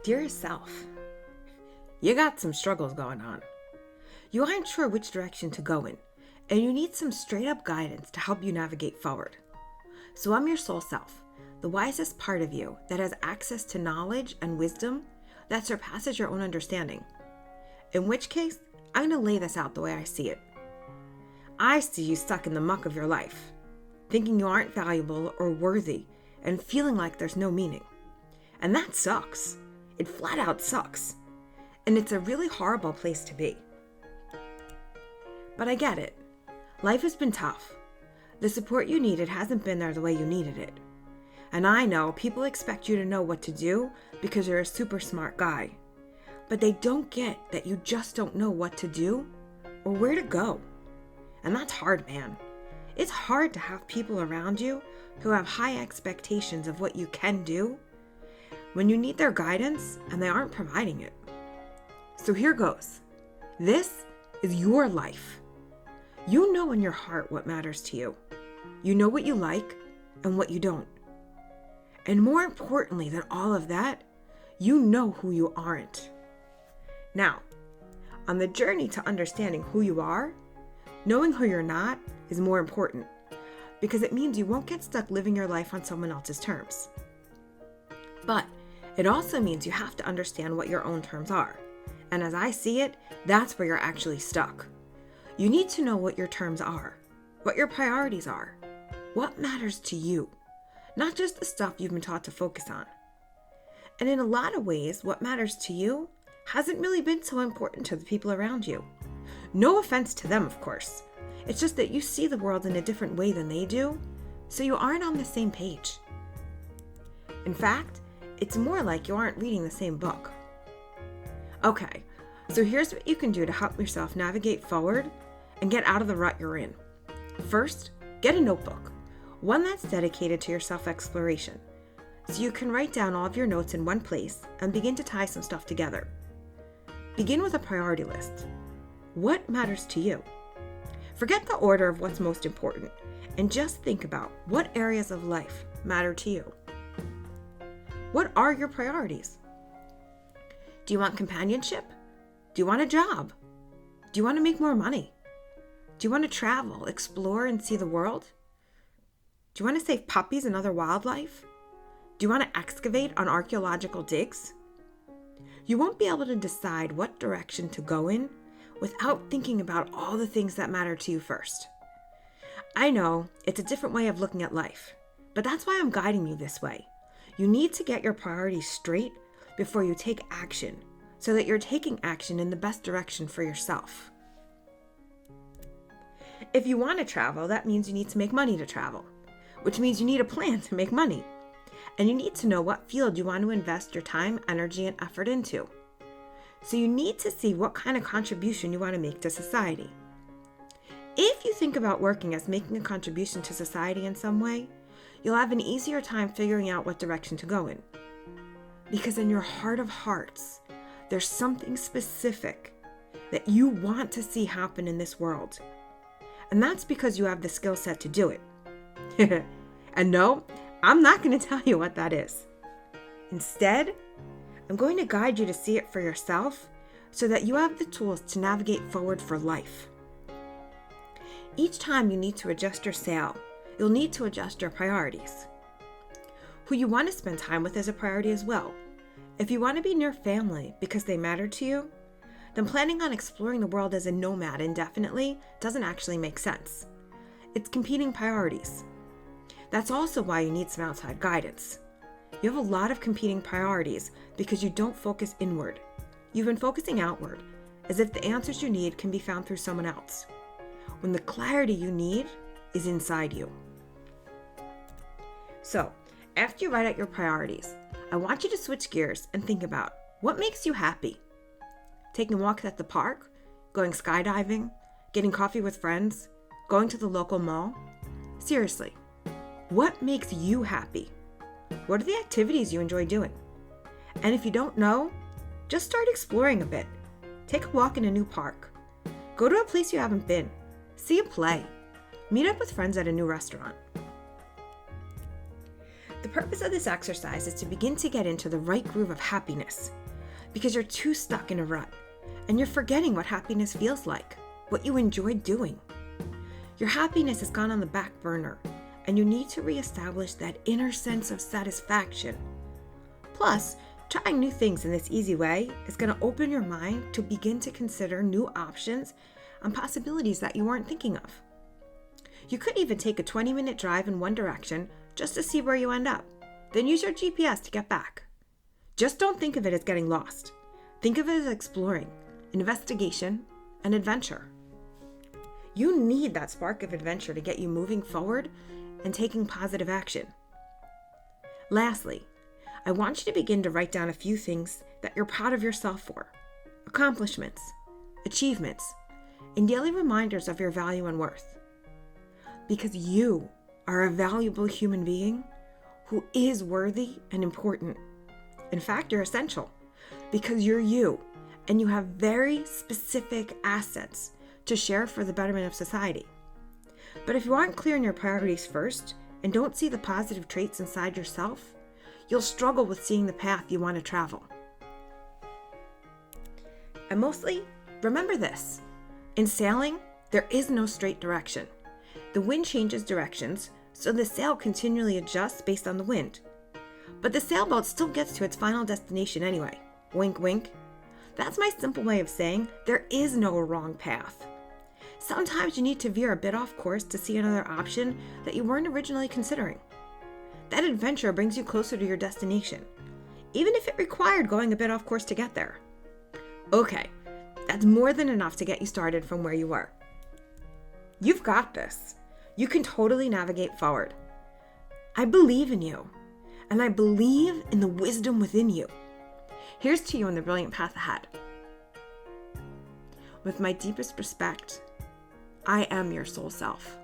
Dear self, you got some struggles going on. You aren't sure which direction to go in, and you need some straight up guidance to help you navigate forward. So I'm your soul self, the wisest part of you that has access to knowledge and wisdom that surpasses your own understanding. In which case, I'm going to lay this out the way I see it. I see you stuck in the muck of your life, thinking you aren't valuable or worthy and feeling like there's no meaning. And that sucks. It flat out sucks. And it's a really horrible place to be. But I get it. Life has been tough. The support you needed hasn't been there the way you needed it. And I know people expect you to know what to do because you're a super smart guy. But they don't get that you just don't know what to do or where to go. And that's hard, man. It's hard to have people around you who have high expectations of what you can do when you need their guidance and they aren't providing it. So here goes. This is your life. You know in your heart what matters to you. You know what you like and what you don't. And more importantly than all of that, you know who you aren't. Now, on the journey to understanding who you are, knowing who you're not is more important because it means you won't get stuck living your life on someone else's terms. But it also means you have to understand what your own terms are. And as I see it, that's where you're actually stuck. You need to know what your terms are, what your priorities are, what matters to you, not just the stuff you've been taught to focus on. And in a lot of ways, what matters to you hasn't really been so important to the people around you. No offense to them, of course. It's just that you see the world in a different way than they do, so you aren't on the same page. In fact, it's more like you aren't reading the same book. Okay, so here's what you can do to help yourself navigate forward and get out of the rut you're in. First, get a notebook, one that's dedicated to your self-exploration, so you can write down all of your notes in one place and begin to tie some stuff together. Begin with a priority list. What matters to you? Forget the order of what's most important and just think about what areas of life matter to you. What are your priorities? Do you want companionship? Do you want a job? Do you want to make more money? Do you want to travel, explore, and see the world? Do you want to save puppies and other wildlife? Do you want to excavate on archaeological digs? You won't be able to decide what direction to go in without thinking about all the things that matter to you first. I know it's a different way of looking at life, but that's why I'm guiding you this way. You need to get your priorities straight before you take action so that you're taking action in the best direction for yourself. If you want to travel, that means you need to make money to travel, which means you need a plan to make money. And you need to know what field you want to invest your time, energy, and effort into. So you need to see what kind of contribution you want to make to society. If you think about working as making a contribution to society in some way, you'll have an easier time figuring out what direction to go in. Because in your heart of hearts, there's something specific that you want to see happen in this world. And that's because you have the skill set to do it. And no, I'm not going to tell you what that is. Instead, I'm going to guide you to see it for yourself so that you have the tools to navigate forward for life. Each time you need to adjust your sail, you'll need to adjust your priorities. Who you want to spend time with is a priority as well. If you want to be near family because they matter to you, then planning on exploring the world as a nomad indefinitely doesn't actually make sense. It's competing priorities. That's also why you need some outside guidance. You have a lot of competing priorities because you don't focus inward. You've been focusing outward, as if the answers you need can be found through someone else, when the clarity you need is inside you. So, after you write out your priorities, I want you to switch gears and think about what makes you happy. Taking walks at the park, going skydiving, getting coffee with friends, going to the local mall. Seriously, what makes you happy? What are the activities you enjoy doing? And if you don't know, just start exploring a bit. Take a walk in a new park. Go to a place you haven't been. See a play. Meet up with friends at a new restaurant. The purpose of this exercise is to begin to get into the right groove of happiness, because you're too stuck in a rut and you're forgetting what happiness feels like, what you enjoy doing. Your happiness has gone on the back burner and you need to reestablish that inner sense of satisfaction. Plus, trying new things in this easy way is going to open your mind to begin to consider new options and possibilities that you weren't thinking of. You could even take a 20-minute drive in one direction just to see where you end up. Then use your GPS to get back. Just don't think of it as getting lost. Think of it as exploring, investigation, and adventure. You need that spark of adventure to get you moving forward and taking positive action. Lastly, I want you to begin to write down a few things that you're proud of yourself for, accomplishments, achievements, and daily reminders of your value and worth. Because you are a valuable human being who is worthy and important. In fact, you're essential because you're you and you have very specific assets to share for the betterment of society. But if you aren't clear on your priorities first and don't see the positive traits inside yourself, you'll struggle with seeing the path you want to travel. And mostly, remember this. In sailing, there is no straight direction. The wind changes directions, so the sail continually adjusts based on the wind. But the sailboat still gets to its final destination anyway. Wink, wink. That's my simple way of saying there is no wrong path. Sometimes you need to veer a bit off course to see another option that you weren't originally considering. That adventure brings you closer to your destination, even if it required going a bit off course to get there. Okay, that's more than enough to get you started from where you were. You've got this. You can totally navigate forward. I believe in you, and I believe in the wisdom within you. Here's to you on the brilliant path ahead. With my deepest respect, I am your soul self.